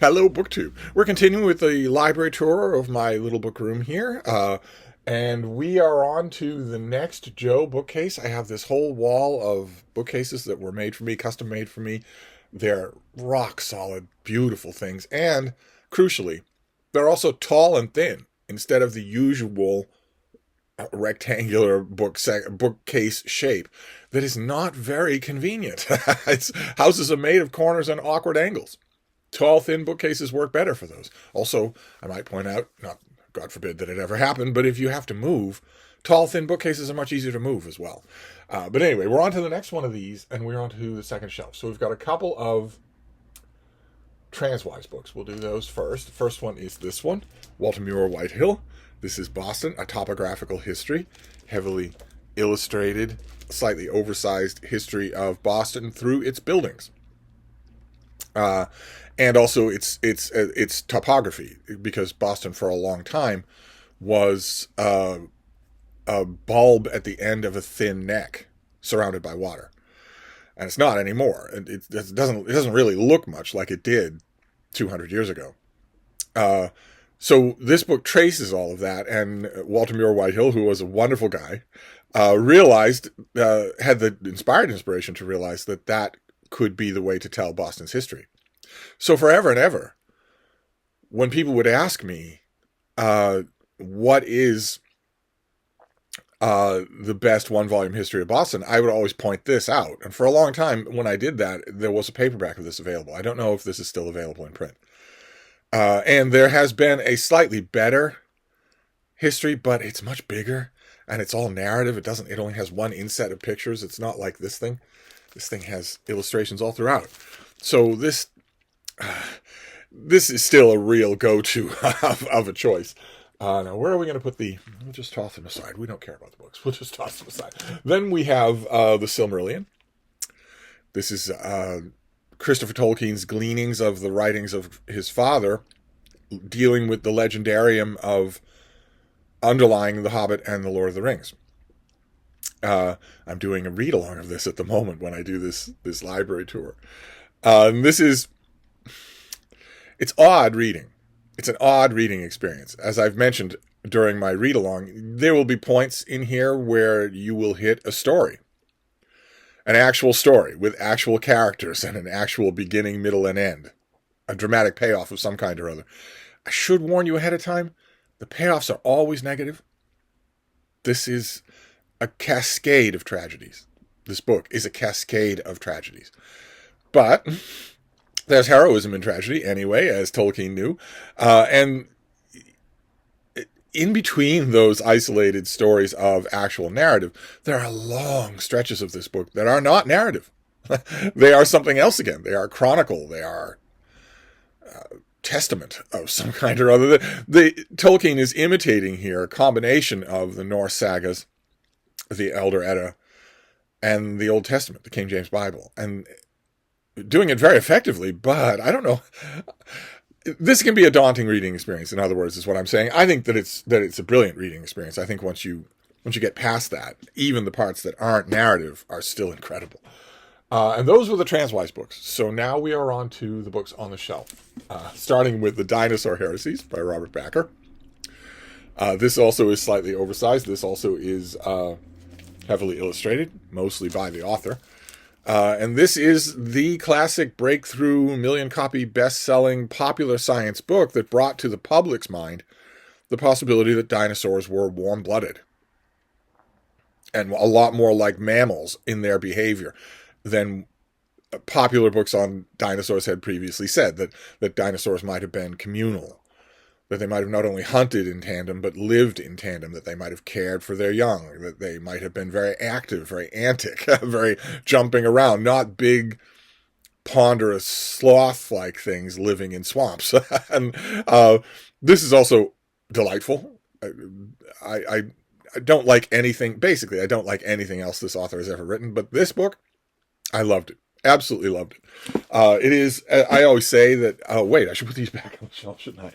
Hello, BookTube. We're continuing with the library tour of my little book room here, and we are on to the next Joe bookcase. I have this whole wall of bookcases that were made for me, custom made for me. They're rock solid, beautiful things, and crucially, they're also tall and thin instead of the usual rectangular bookcase shape that is not very convenient. Houses are made of corners and awkward angles. Tall, thin bookcases work better for those. Also, I might point out, not God forbid that it ever happened, but if you have to move, tall, thin bookcases are much easier to move as well. But anyway, we're on to the next one of these, and we're on to the second shelf. So we've got a couple of Transwise books. We'll do those first. The first one is this one, Walter Muir Whitehill. This is Boston, a topographical history, heavily illustrated, slightly oversized history of Boston through its buildings. And also its topography, because Boston for a long time was a bulb at the end of a thin neck surrounded by water, and it's not anymore. It doesn't really look much like it did 200 years ago. So this book traces all of that, and Walter Muir Whitehill, who was a wonderful guy, had the inspiration to realize that could be the way to tell Boston's history. So forever and ever, when people would ask me, what is the best one-volume history of Boston, I would always point this out. And for a long time, when I did that, there was a paperback of this available. I don't know if this is still available in print. And there has been a slightly better history, but it's much bigger, and it's all narrative. It only has one inset of pictures. It's not like this thing. This thing has illustrations all throughout. So this is still a real go-to of a choice. Now, where are we going to put we'll just toss them aside. We don't care about the books. We'll just toss them aside. Then we have the Silmarillion. This is Christopher Tolkien's gleanings of the writings of his father, dealing with the legendarium of underlying The Hobbit and The Lord of the Rings. I'm doing a read-along of this at the moment when I do this library tour. It's odd reading. It's an odd reading experience. As I've mentioned during my read-along, there will be points in here where you will hit a story. An actual story with actual characters and an actual beginning, middle, and end. A dramatic payoff of some kind or other. I should warn you ahead of time, the payoffs are always negative. This is a cascade of tragedies. This book is a cascade of tragedies. But there's heroism in tragedy anyway, as Tolkien knew. And in between those isolated stories of actual narrative, there are long stretches of this book that are not narrative. They are something else again. They are chronicle. They are testament of some kind or other. Tolkien is imitating here a combination of the Norse sagas, the Elder Edda, and the Old Testament, the King James Bible, and doing it very effectively. But I don't know. This can be a daunting reading experience. In other words, is what I'm saying. I think that it's a brilliant reading experience. I think once you get past that, even the parts that aren't narrative are still incredible. And those were the Transwise books. So now we are on to the books on the shelf, starting with the Dinosaur Heresies by Robert Bakker. This also is slightly oversized. This also is heavily illustrated, mostly by the author. And this is the classic breakthrough, million-copy, best-selling, popular science book that brought to the public's mind the possibility that dinosaurs were warm-blooded and a lot more like mammals in their behavior than popular books on dinosaurs had previously said, that dinosaurs might have been communal, that they might have not only hunted in tandem, but lived in tandem, that they might have cared for their young, that they might have been very active, very antic, very jumping around, not big, ponderous, sloth-like things living in swamps. And this is also delightful. I don't like anything, basically, I don't like anything else this author has ever written, but this book, I loved it. Absolutely loved it. It is, I always say that, wait, I should put these back on the shelf, shouldn't I?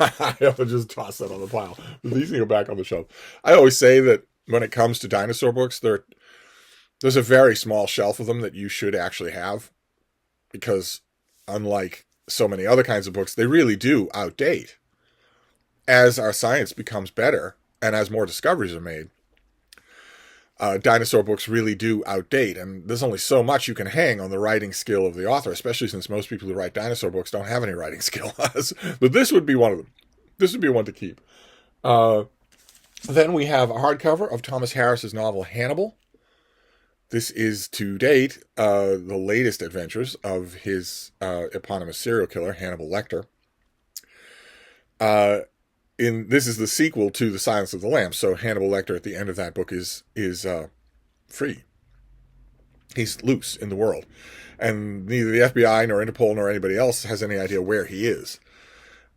I have to just toss that on the pile. These can go back on the shelf. I always say that when it comes to dinosaur books, there's a very small shelf of them that you should actually have, because unlike so many other kinds of books, they really do outdate. As our science becomes better and as more discoveries are made, dinosaur books really do outdate. And there's only so much you can hang on the writing skill of the author, especially since most people who write dinosaur books don't have any writing skill. But this would be one of them. This would be one to keep. Then we have a hardcover of Thomas Harris's novel Hannibal. This is, to date, the latest adventures of his eponymous serial killer, Hannibal Lecter. This is the sequel to The Silence of the Lambs. So Hannibal Lecter at the end of that book is free. He's loose in the world. And neither the FBI nor Interpol nor anybody else has any idea where he is.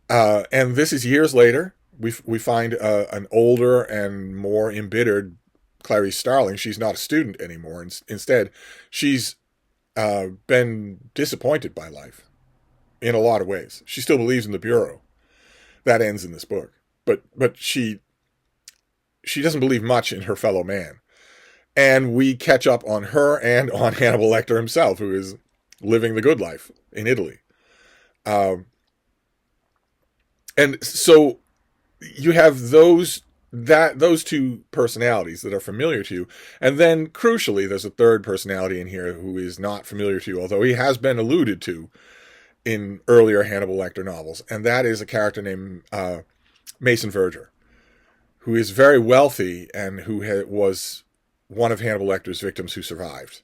And this is years later. We find an older and more embittered Clarice Starling. She's not a student anymore. Instead, she's been disappointed by life in a lot of ways. She still believes in the Bureau. That ends in this book. But she doesn't believe much in her fellow man. And we catch up on her and on Hannibal Lecter himself, who is living the good life in Italy. And so you have those two personalities that are familiar to you. And then, crucially, there's a third personality in here who is not familiar to you, although he has been alluded to in earlier Hannibal Lecter novels. And that is a character named Mason Verger, who is very wealthy and who was one of Hannibal Lecter's victims who survived.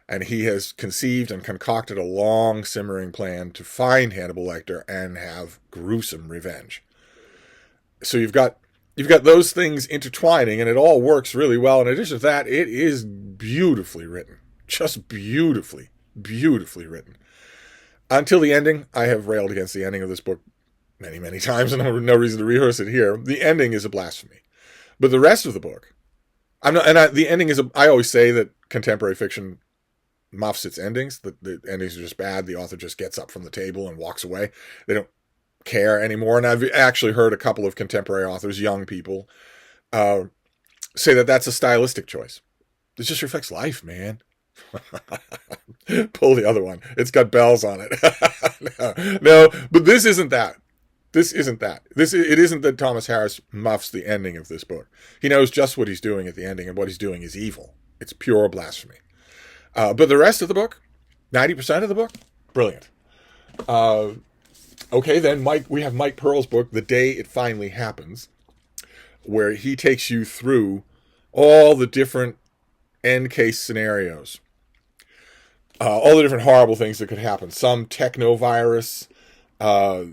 And he has conceived and concocted a long, simmering plan to find Hannibal Lecter and have gruesome revenge. So you've got those things intertwining, and it all works really well. In addition to that, it is beautifully written. Just beautifully, beautifully written. Until the ending, I have railed against the ending of this book many, many times, and no reason to rehearse it here. The ending is a blasphemy. But the rest of the book, the ending is I always say that contemporary fiction muffs its endings. The endings are just bad. The author just gets up from the table and walks away. They don't care anymore. And I've actually heard a couple of contemporary authors, young people, say that that's a stylistic choice. It just reflects life, man. Pull the other one. It's got bells on it. No, but this isn't that. This isn't that. It isn't that Thomas Harris muffs the ending of this book. He knows just what he's doing at the ending, and what he's doing is evil. It's pure blasphemy. But the rest of the book, 90% of the book, brilliant. Okay, then we have Mike Pearl's book, The Day It Finally Happens, where he takes you through all the different end case scenarios. All the different horrible things that could happen. Some technovirus, the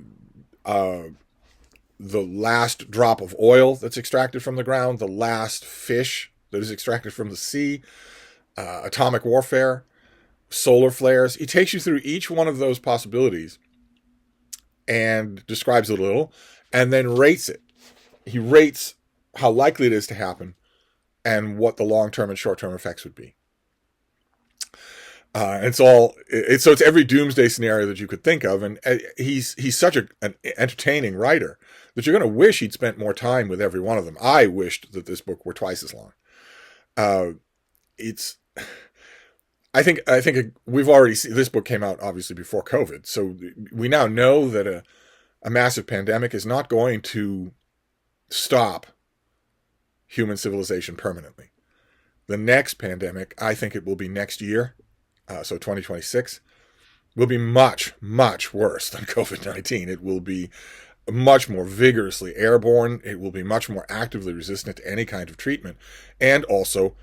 last drop of oil that's extracted from the ground, the last fish that is extracted from the sea, atomic warfare, solar flares. He takes you through each one of those possibilities and describes it a little, and then rates it. He rates how likely it is to happen and what the long-term and short-term effects would be. So it's every doomsday scenario that you could think of, and he's such an entertaining writer that you're going to wish he'd spent more time with every one of them. I wished that this book were twice as long. I think we've already seen, this book came out obviously before COVID, so we now know that a massive pandemic is not going to stop human civilization permanently. The next pandemic, I think it will be next year, so 2026, will be much, much worse than COVID-19. It will be much more vigorously airborne. It will be much more actively resistant to any kind of treatment. And also,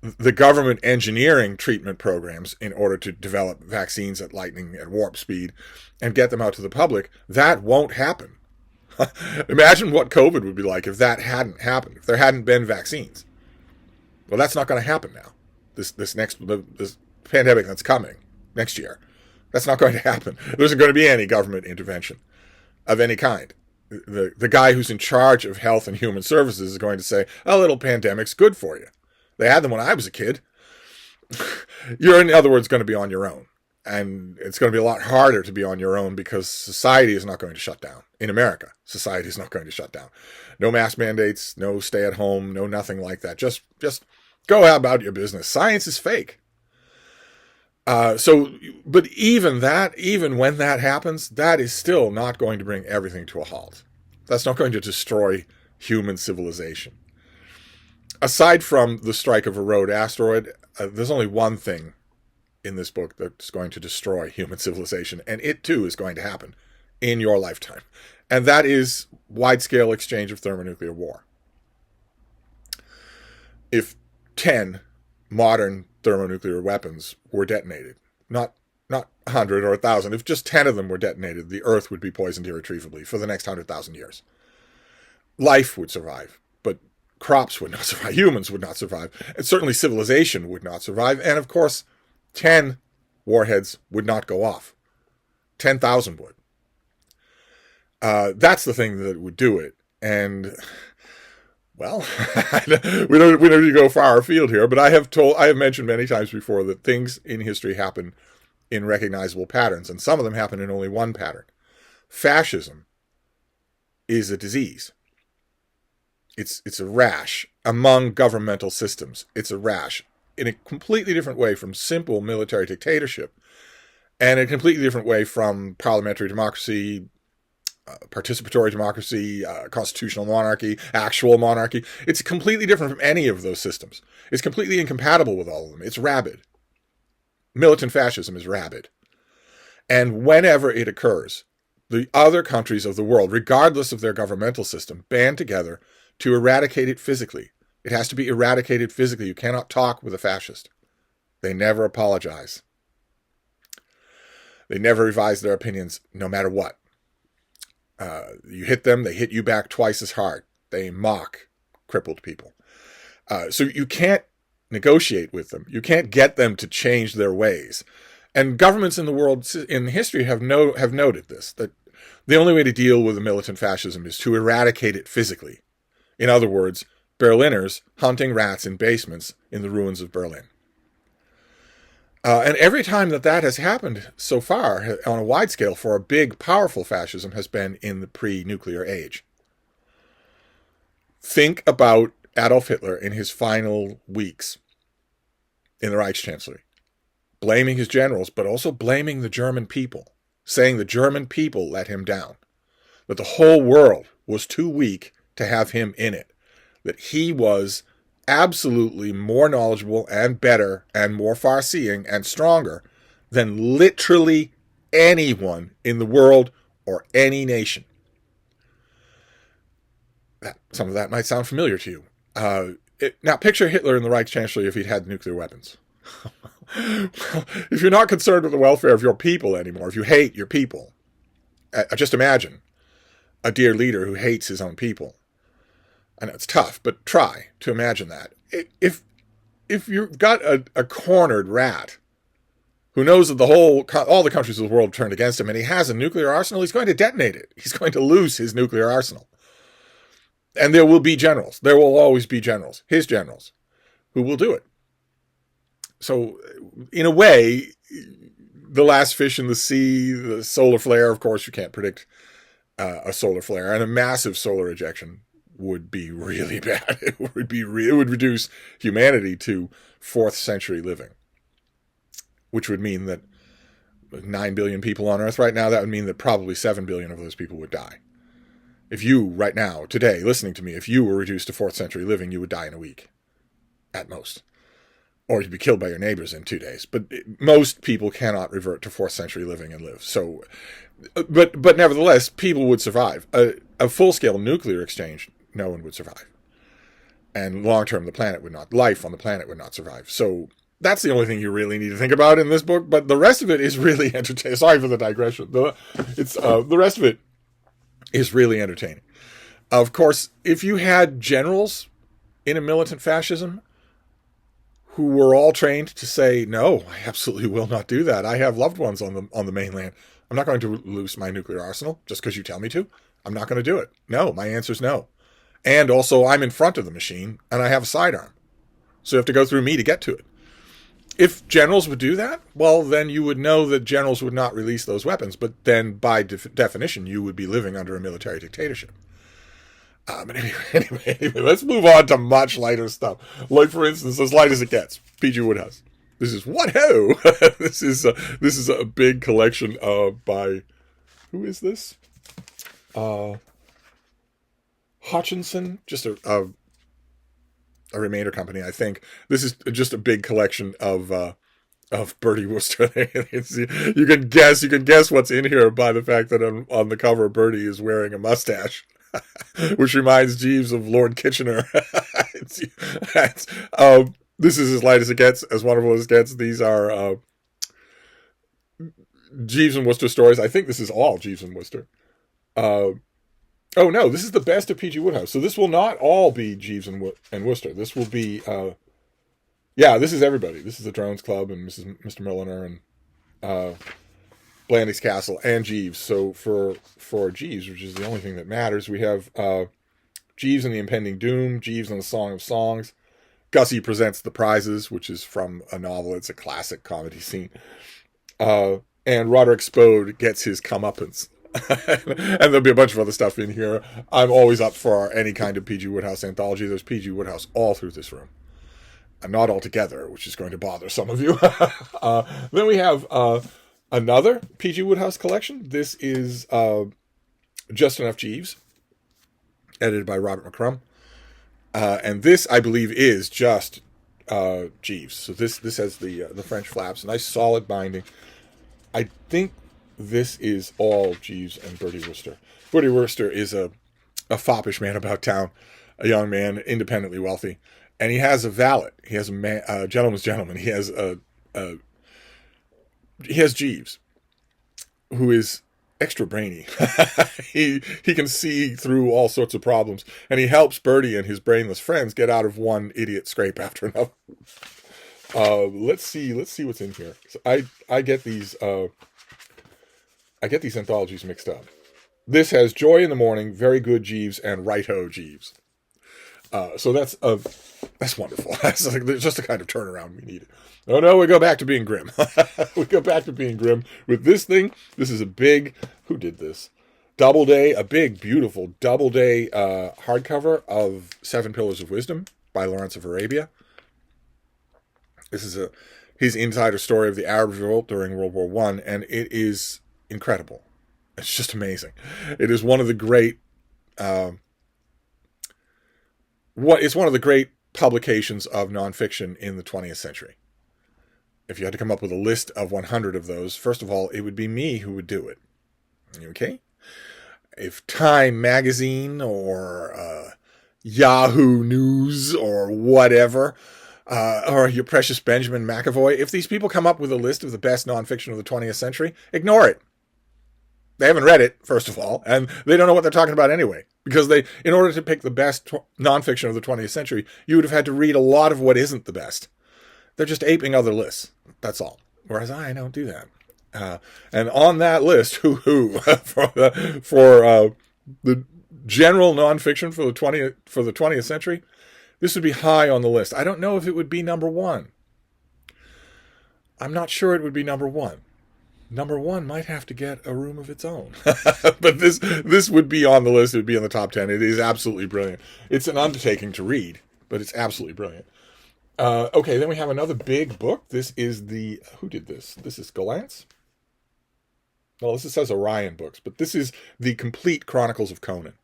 the government engineering treatment programs in order to develop vaccines at lightning and warp speed and get them out to the public, that won't happen. Imagine what COVID would be like if that hadn't happened, if there hadn't been vaccines. Well, that's not going to happen now. This pandemic that's coming next year, that's not going to happen. There isn't going to be any government intervention of any kind. The guy who's in charge of health and human services is going to say, a little pandemic's good for you. They had them when I was a kid. You're, in other words, going to be on your own. And it's going to be a lot harder to be on your own because society is not going to shut down. In America, society is not going to shut down. No mask mandates, no stay at home, no nothing like that. Just go about your business. Science is fake. But even when that happens, that is still not going to bring everything to a halt. That's not going to destroy human civilization. Aside from the strike of a rogue asteroid, there's only one thing in this book that's going to destroy human civilization, and it too is going to happen in your lifetime. And that is wide-scale exchange of thermonuclear war. If 10 modern thermonuclear weapons were detonated, not 100 or 1,000, if just 10 of them were detonated, the Earth would be poisoned irretrievably for the next 100,000 years. Life would survive, but crops would not survive, humans would not survive, and certainly civilization would not survive, and of course, 10 warheads would not go off. 10,000 would. That's the thing that would do it. And, well, we don't need to go far afield here, but I have mentioned many times before that things in history happen in recognizable patterns, and some of them happen in only one pattern. Fascism is a disease. It's a rash among governmental systems. It's a rash in a completely different way from simple military dictatorship, and a completely different way from parliamentary democracy, participatory democracy, constitutional monarchy, actual monarchy. It's completely different from any of those systems. It's completely incompatible with all of them. It's rabid. Militant fascism is rabid. And whenever it occurs, the other countries of the world, regardless of their governmental system, band together to eradicate it physically. It has to be eradicated physically. You cannot talk with a fascist. They never apologize. They never revise their opinions, no matter what. You hit them, they hit you back twice as hard. They mock crippled people. So you can't negotiate with them. You can't get them to change their ways. And governments in the world, in history, have noted this, that the only way to deal with a militant fascism is to eradicate it physically. In other words, Berliners hunting rats in basements in the ruins of Berlin. And every time that has happened so far on a wide scale for a big, powerful fascism has been in the pre-nuclear age. Think about Adolf Hitler in his final weeks in the Reichschancellery, blaming his generals, but also blaming the German people, saying the German people let him down, that the whole world was too weak to have him in it, that he was absolutely more knowledgeable and better and more far-seeing and stronger than literally anyone in the world or any nation. Some of that might sound familiar to you. Now, picture Hitler in the Reichschancellery if he'd had nuclear weapons. If you're not concerned with the welfare of your people anymore, if you hate your people, just imagine a dear leader who hates his own people. I know it's tough, but try to imagine that. If you've got a cornered rat who knows that all the countries of the world turned against him, and he has a nuclear arsenal, he's going to detonate it. He's going to lose his nuclear arsenal. And there will be generals. There will always be generals, his generals, who will do it. So, in a way, the last fish in the sea, the solar flare, of course, you can't predict a solar flare, and a massive solar ejection would be really bad. It would reduce humanity to 4th century living, which would mean that 9 billion people on Earth right now, that would mean that probably 7 billion of those people would die. If you, right now, today, listening to me, if you were reduced to 4th century living, you would die in a week, at most. Or you'd be killed by your neighbors in 2 days. But most people cannot revert to 4th century living and live. So, but nevertheless, people would survive. A full-scale nuclear exchange, no one would survive. And long-term, life on the planet would not survive. So that's the only thing you really need to think about in this book. But the rest of it is really entertaining. Sorry for the digression. The rest of it is really entertaining. Of course, if you had generals in a militant fascism who were all trained to say, no, I absolutely will not do that. I have loved ones on the mainland. I'm not going to loose my nuclear arsenal just because you tell me to. I'm not going to do it. No, my answer is no. And also, I'm in front of the machine, and I have a sidearm. So you have to go through me to get to it. If generals would do that, well, then you would know that generals would not release those weapons, but then by definition, you would be living under a military dictatorship. But anyway, let's move on to much lighter stuff. Like, for instance, as light as it gets, P.G. Wodehouse. This is what ho. This is a big collection by who is this? Hutchinson, just a remainder company, I think. This is just a big collection of Bertie Wooster. You can guess what's in here by the fact that on the cover Bertie is wearing a mustache, which reminds Jeeves of Lord Kitchener. This is as light as it gets, as wonderful as it gets. These are Jeeves and Wooster stories. I think this is all Jeeves and Wooster. Oh no, this is the best of P.G. Wodehouse. So this will not all be Jeeves and Wooster. This will be, this is everybody. This is the Drones Club and Mr. Milliner and Blanding's Castle and Jeeves. So for Jeeves, which is the only thing that matters, we have Jeeves and the Impending Doom, Jeeves and the Song of Songs, Gussie Presents the Prizes, which is from a novel. It's a classic comedy scene. And Roderick Spode gets his comeuppance. And there'll be a bunch of other stuff in here. I'm always up for any kind of P.G. Wodehouse anthology. There's P.G. Wodehouse all through this room. And not all together, which is going to bother some of you. Then we have another P.G. Wodehouse collection. This is Just Enough Jeeves, edited by Robert McCrum. And this, I believe, is just Jeeves. So this has the French flaps, a nice solid binding. I think this is all Jeeves and Bertie Wooster. Bertie Wooster is a foppish man about town, a young man, independently wealthy, and he has a valet. He has a gentleman's gentleman. He has he has Jeeves, who is extra brainy. he can see through all sorts of problems, and he helps Bertie and his brainless friends get out of one idiot scrape after another. Let's see what's in here. So I get these anthologies mixed up. This has Joy in the Morning, Very Good Jeeves, and Right-Ho Jeeves. So that's wonderful. That's just the kind of turnaround we needed. Oh no, we go back to being grim. We go back to being grim with this thing. This is a big, who did this? Doubleday, a big, beautiful Doubleday hardcover of Seven Pillars of Wisdom by Lawrence of Arabia. This is his insider story of the Arab revolt during World War I, and it is incredible. It's just amazing. It is one of the great it's one of the great publications of nonfiction in the 20th century. If you had to come up with a list of 100 of those, first of all, it would be me who would do it. Okay? If Time Magazine or Yahoo News or whatever, or your precious Benjamin McAvoy, if these people come up with a list of the best nonfiction of the 20th century, ignore it. They haven't read it, first of all, and they don't know what they're talking about anyway. Because in order to pick the best nonfiction of the 20th century, you would have had to read a lot of what isn't the best. They're just aping other lists. That's all. Whereas I don't do that. And on that list, for the general nonfiction for the 20th century, this would be high on the list. I don't know if it would be number one. I'm not sure it would be number one. Number one might have to get a room of its own. But this would be on the list. It would be in the top 10. It is absolutely brilliant. It's an undertaking to read, but it's absolutely brilliant. Okay, then we have another big book. This is who did this? This is Gollancz? Well, this says Orion Books, but this is the complete Chronicles of Conan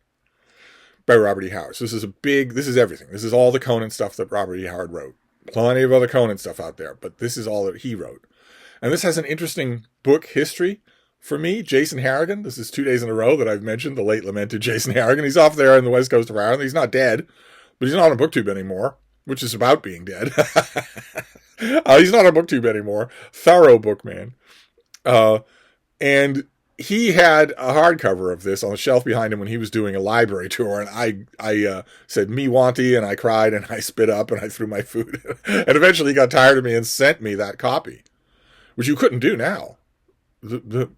by Robert E. Howard. So this is everything. This is all the Conan stuff that Robert E. Howard wrote. Plenty of other Conan stuff out there, but this is all that he wrote. And this has an interesting book history for me. Jason Harrigan, this is 2 days in a row that I've mentioned the late lamented Jason Harrigan. He's off there in the west coast of Ireland. He's not dead, but he's not on BookTube anymore, which is about being dead. He's not on BookTube anymore. Thorough bookman. And he had a hardcover of this on the shelf behind him when he was doing a library tour, and I said, me wanty, and I cried, and I spit up, and I threw my food. And eventually he got tired of me and sent me that copy, which you couldn't do now. The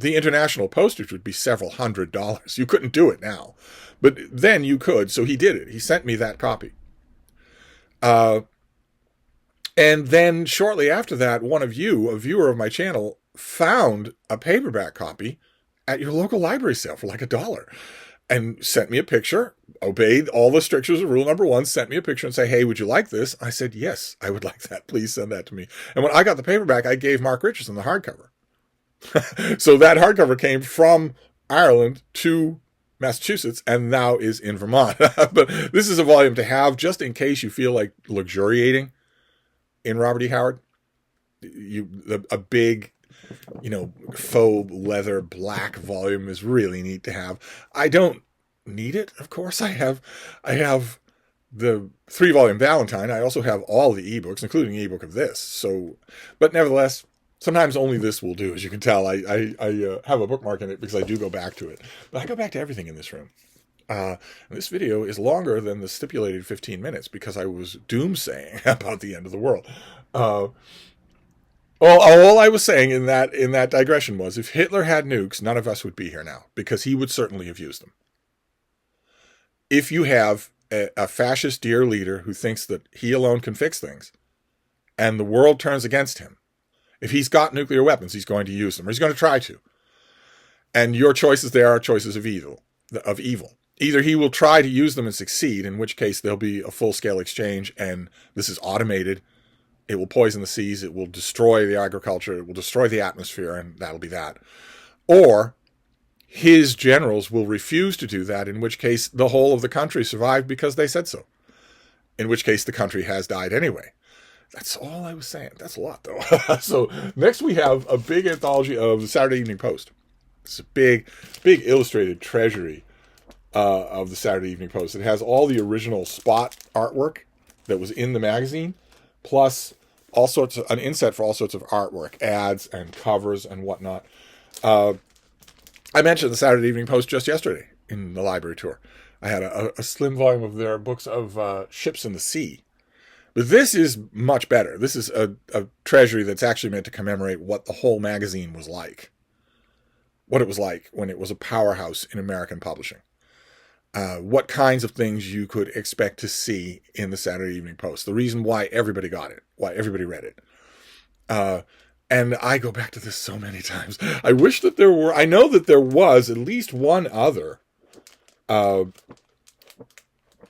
international postage would be several $100s. You couldn't do it now. But then you could, so he did it. He sent me that copy. And then shortly after that, one of you, a viewer of my channel, found a paperback copy at your local library sale for like $1. and sent me a picture, obeyed all the strictures of rule number 1, sent me a picture and say, hey, would you like this? I said, yes, I would like that. Please send that to me. And when I got the paperback, I gave Mark Richardson the hardcover. So that hardcover came from Ireland to Massachusetts and now is in Vermont. But this is a volume to have just in case you feel like luxuriating in Robert E. Howard. A big, faux leather black volume is really neat to have. I don't need it, of course. I have the 3-volume Valentine. I also have all the ebooks, including the ebook of this. So, but nevertheless, sometimes only this will do. As you can tell, I have a bookmark in it because I do go back to it. But I go back to everything in this room. This video is longer than the stipulated 15 minutes because I was doomsaying about the end of the world. All I was saying in that digression was, if Hitler had nukes, none of us would be here now, because he would certainly have used them. If you have a fascist dear leader who thinks that he alone can fix things, and the world turns against him, if he's got nuclear weapons, he's going to use them, or he's going to try to. And your choices there are choices of evil. Either he will try to use them and succeed, in which case there'll be a full-scale exchange, and this is automated. It will poison the seas, it will destroy the agriculture, it will destroy the atmosphere, and that'll be that. Or his generals will refuse to do that, in which case the whole of the country survived because they said so. In which case the country has died anyway. That's all I was saying. That's a lot, though. So next we have a big anthology of the Saturday Evening Post. It's a big illustrated treasury of the Saturday Evening Post. It has all the original spot artwork that was in the magazine, plus all sorts of an inset for all sorts of artwork, ads and covers and whatnot. I mentioned the Saturday Evening Post just yesterday in the library tour. I had a slim volume of their books of ships in the sea. But this is much better. This is a treasury that's actually meant to commemorate what the whole magazine was like. What it was like when it was a powerhouse in American publishing. What kinds of things you could expect to see in the Saturday Evening Post. The reason why everybody got it. Why everybody read it. And I go back to this so many times. I wish that I know that there was at least one other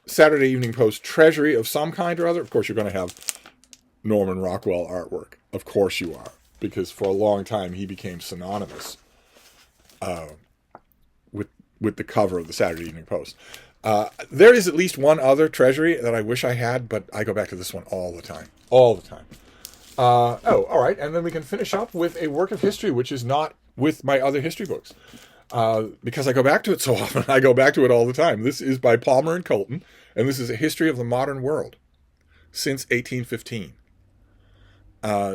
Saturday Evening Post treasury of some kind or other. Of course, you're going to have Norman Rockwell artwork. Of course you are. Because for a long time, he became synonymous with the cover of the Saturday Evening Post. There is at least one other treasury that I wish I had, but I go back to this one all the time. All the time. All right. And then we can finish up with a work of history, which is not with my other history books. Because I go back to it so often. I go back to it all the time. This is by Palmer and Colton, and this is a history of the modern world since 1815.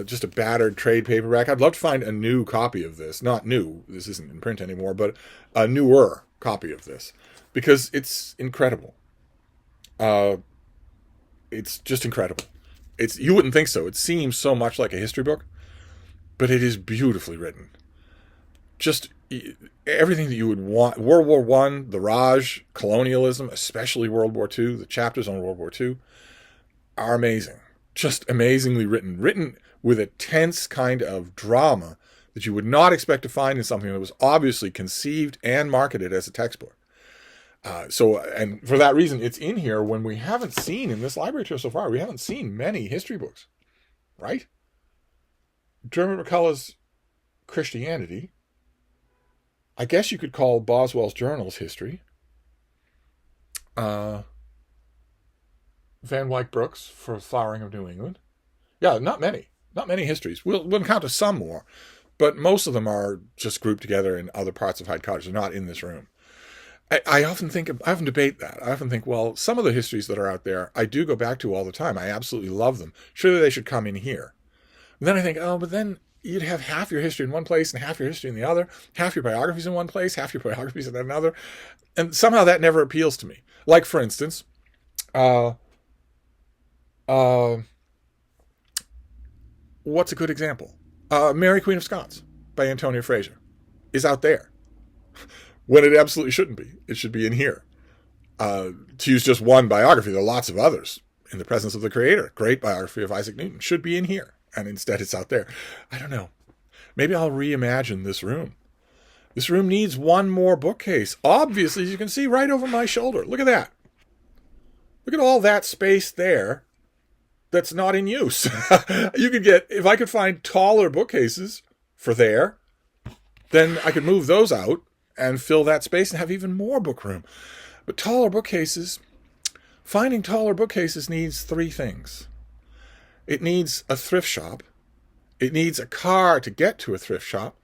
Just a battered trade paperback. I'd love to find a new copy of this. Not new. This isn't in print anymore, but a newer copy of this because it's incredible. It's just incredible. You wouldn't think so. It seems so much like a history book, but it is beautifully written. Just everything that you would want. World War I, the Raj, colonialism, especially World War II, the chapters on World War II are amazing. Just amazingly written. Written with a tense kind of drama that you would not expect to find in something that was obviously conceived and marketed as a textbook. And for that reason, it's in here when we haven't seen, in this library tour so far, we haven't seen many history books, right? Dermot McCullough's Christianity. I guess you could call Boswell's Journals history. Van Wyck Brooks for Flowering of New England. Yeah, not many histories. We'll encounter some more, but most of them are just grouped together in other parts of Hyde Cottage. They're not in this room. I often debate that. I often think, well, some of the histories that are out there, I do go back to all the time. I absolutely love them. Surely they should come in here. And then I think, but then you'd have half your history in one place and half your history in the other, half your biographies in one place, half your biographies in another. And somehow that never appeals to me. Like, for instance, what's a good example? Mary Queen of Scots by Antonia Fraser is out there when it absolutely shouldn't be. It should be in here. To use just one biography, there are lots of others. In the Presence of the Creator, great biography of Isaac Newton, should be in here. And instead it's out there. I don't know. Maybe I'll reimagine this room. This room needs one more bookcase. Obviously, as you can see right over my shoulder. Look at that. Look at all that space there that's not in use. You could get, if I could find taller bookcases for there, then I could move those out and fill that space and have even more book room. But finding taller bookcases needs three things. It needs a thrift shop. It needs a car to get to a thrift shop.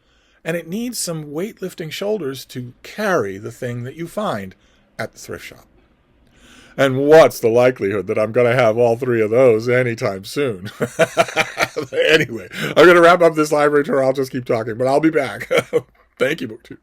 And it needs some weightlifting shoulders to carry the thing that you find at the thrift shop. And what's the likelihood that I'm going to have all three of those anytime soon? Anyway, I'm going to wrap up this library tour. I'll just keep talking, but I'll be back. Thank you, BookTube.